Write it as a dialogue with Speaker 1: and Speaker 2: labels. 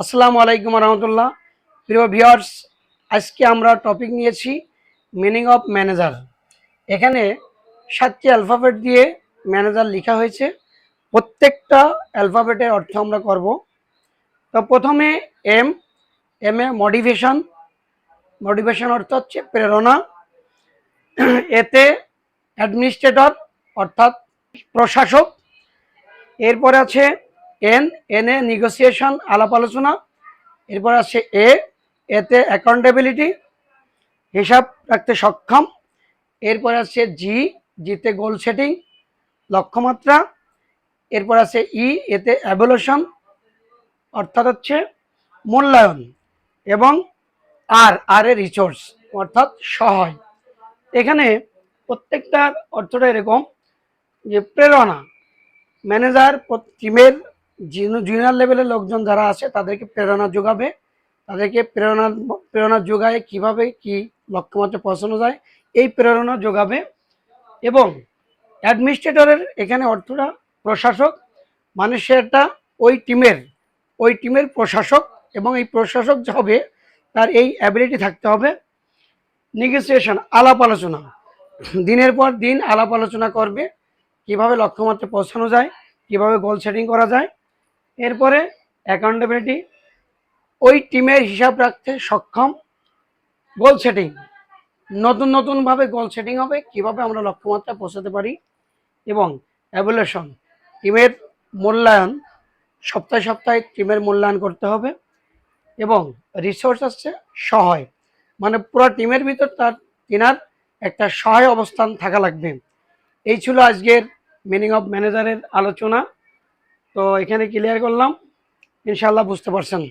Speaker 1: আসসালামু আলাইকুম রহমতুল্লাহ। প্রিয় ভিউয়ার্স, আজকে আমরা টপিক নিয়েছি মিনিং অফ ম্যানেজার। এখানে 7টি অ্যালফাবেট দিয়ে ম্যানেজার লেখা হয়েছে। প্রত্যেকটা অ্যালফাবেটের অর্থ আমরা করব। তো প্রথমে M. M A motivation. Motivation অর্থ হচ্ছে প্রেরণা। এতে অ্যাডমিনিস্ট্রেটর অর্থাৎ প্রশাসক। এরপরে আছে এন। এন এ নেগোসিয়েশন আলাপ আলোচনা। এরপর আছে এ। এতে অ্যাকাউন্টেবিলিটি হিসাব রাখতে সক্ষম। এরপর আছে জি। জিতে গোল সেটিং লক্ষ্যমাত্রা। এরপর আছে ই। এতে অ্যাভলিউশন অর্থাৎ হচ্ছে মূল্যায়ন। এবং আর। আর এ রিসোর্স অর্থাৎ সহায়। এখানে প্রত্যেকটার অর্থটা এরকম যে প্রেরণা। ম্যানেজার টিমের জুনিয়র লেভেলের লোকজন যারা আছে তাদেরকে প্রেরণা যোগাবে। তাদেরকে প্রেরণা যোগায় কিভাবে কি লক্ষ্যমাত্রা পৌঁছানো যায় এই প্রেরণা যোগাবে। এবং অ্যাডমিনিস্ট্রেটরের এখানে অর্থটা প্রশাসক, মানে সেটা ওই টিমের প্রশাসক। এবং এই প্রশাসক যে হবে তার এই অ্যাবিলিটি থাকতে হবে। নেগোসিয়েশন আলাপ আলোচনা, দিনের পর দিন আলাপ আলোচনা করবে কিভাবে লক্ষ্যমাত্রা পৌঁছানো যায়, কিভাবে গোল সেটিং করা যায়। এরপরে অ্যাকাউন্টেবিলিটি, ওই টিমের হিসাব রাখতে সক্ষম। গোল সেটিং, নতুনভাবে গোল সেটিং হবে কিভাবে আমরা লক্ষ্যমাত্রা পৌঁছাতে পারি। এবং অ্যাভলিউশন, টিমের মূল্যায়ন, সপ্তাহে সপ্তাহে টিমের মূল্যায়ন করতে হবে। এবং রিসোর্স হচ্ছে সহায়, মানে পুরো টিমের ভিতর তিনার একটা সহায় অবস্থান থাকা লাগবে। এই ছিল আজকের মিনিং অফ ম্যানেজারের আলোচনা। তো এখানে ক্লিয়ার করলাম, ইনশাআল্লাহ বুঝতে পারছেন।